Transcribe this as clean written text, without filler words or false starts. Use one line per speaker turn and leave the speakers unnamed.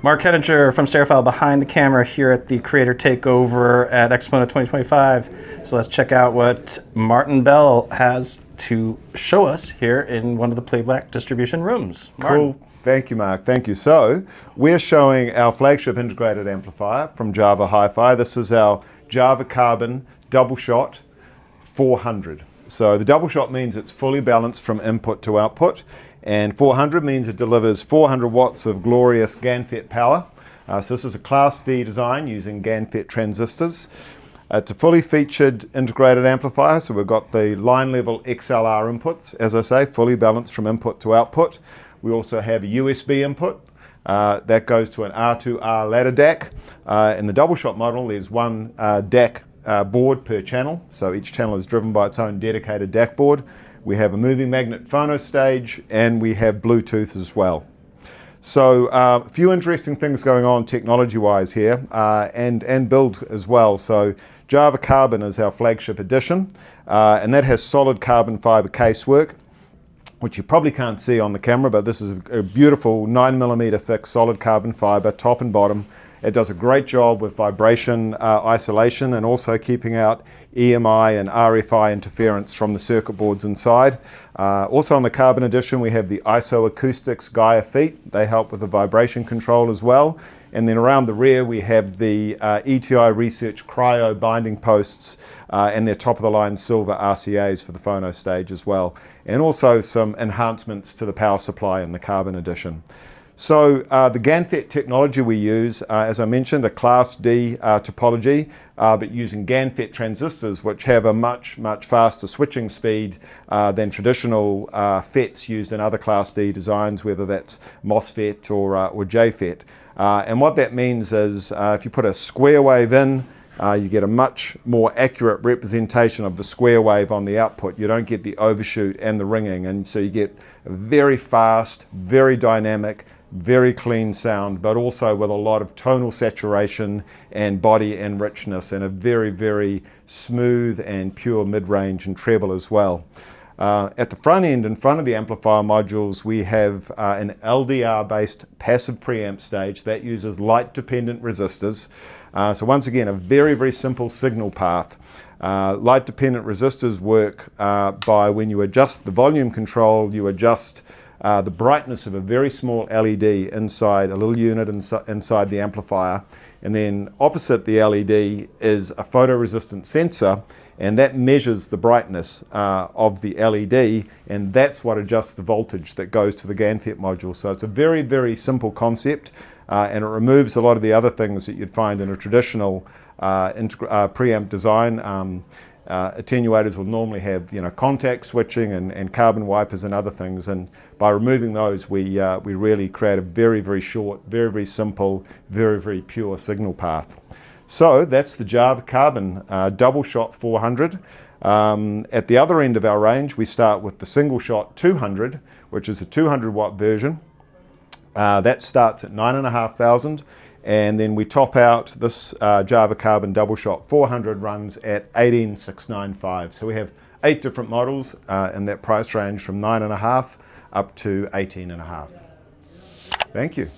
Mark Hedinger from Stereophile behind the camera here at the Creator Takeover at AXPONA 2025. So let's check out what Martin Bell has to show us here in one of the playback distribution rooms. Martin.
Cool. Thank you, Mark. Thank you. So we're showing our flagship integrated amplifier from Java Hi-Fi. This is our Java Carbon double shot 400. So the double shot means it's fully balanced from input to output, and 400 means it delivers 400 watts of glorious GaNFET power. So this is a Class D design using GaNFET transistors. It's a fully featured integrated amplifier, so we've got the line level XLR inputs, as I say, fully balanced from input to output. We also have a USB input that goes to an R2R ladder DAC. In the double shot model, there's one DAC board per channel, so each channel is driven by its own dedicated DAC board. We have a moving magnet phono stage, and we have Bluetooth as well. So a few interesting things going on technology-wise here, and build as well. So Java Carbon is our flagship edition, and that has solid carbon fiber casework, which you probably can't see on the camera, but this is a beautiful 9mm thick solid carbon fiber, top and bottom. It does a great job with vibration isolation and also keeping out EMI and RFI interference from the circuit boards inside. Also on the Carbon Edition, we have the IsoAcoustics Gaia FET. They help with the vibration control as well. And then around the rear, we have the ETI Research Cryo binding posts and their top-of-the-line silver RCAs for the phono stage as well. And also some enhancements to the power supply in the Carbon Edition. So the GaNFET technology we use, as I mentioned, a Class D topology, but using GaNFET transistors, which have a much faster switching speed than traditional FETs used in other Class D designs, whether that's MOSFET or JFET. And what that means is if you put a square wave in, you get a much more accurate representation of the square wave on the output. You don't get the overshoot and the ringing, and so you get a very fast, very dynamic, very clean sound, but also with a lot of tonal saturation and body and richness, and a very smooth and pure mid-range and treble as well. At the front end, in front of the amplifier modules, we have an LDR-based passive preamp stage that uses light-dependent resistors. So once again, a very simple signal path. Light-dependent resistors work by when you adjust the volume control, you adjust the brightness of a very small LED inside a little unit inside the amplifier, and then opposite the LED is a photoresistant sensor, and that measures the brightness of the LED, and that's what adjusts the voltage that goes to the GaNFET module. So it's a very simple concept, and it removes a lot of the other things that you'd find in a traditional preamp design. Attenuators will normally have, contact switching and carbon wipers and other things, and by removing those, we really create a very short, very simple, very pure signal path. So that's the Java Carbon double shot 400. At the other end of our range, we start with the single shot 200, which is a 200 watt version. That starts at 9,500. And then we top out this Java Carbon double shot 400 runs at 18,695. So we have 8 different models in that price range from 9.5 up to 18.5. Thank you.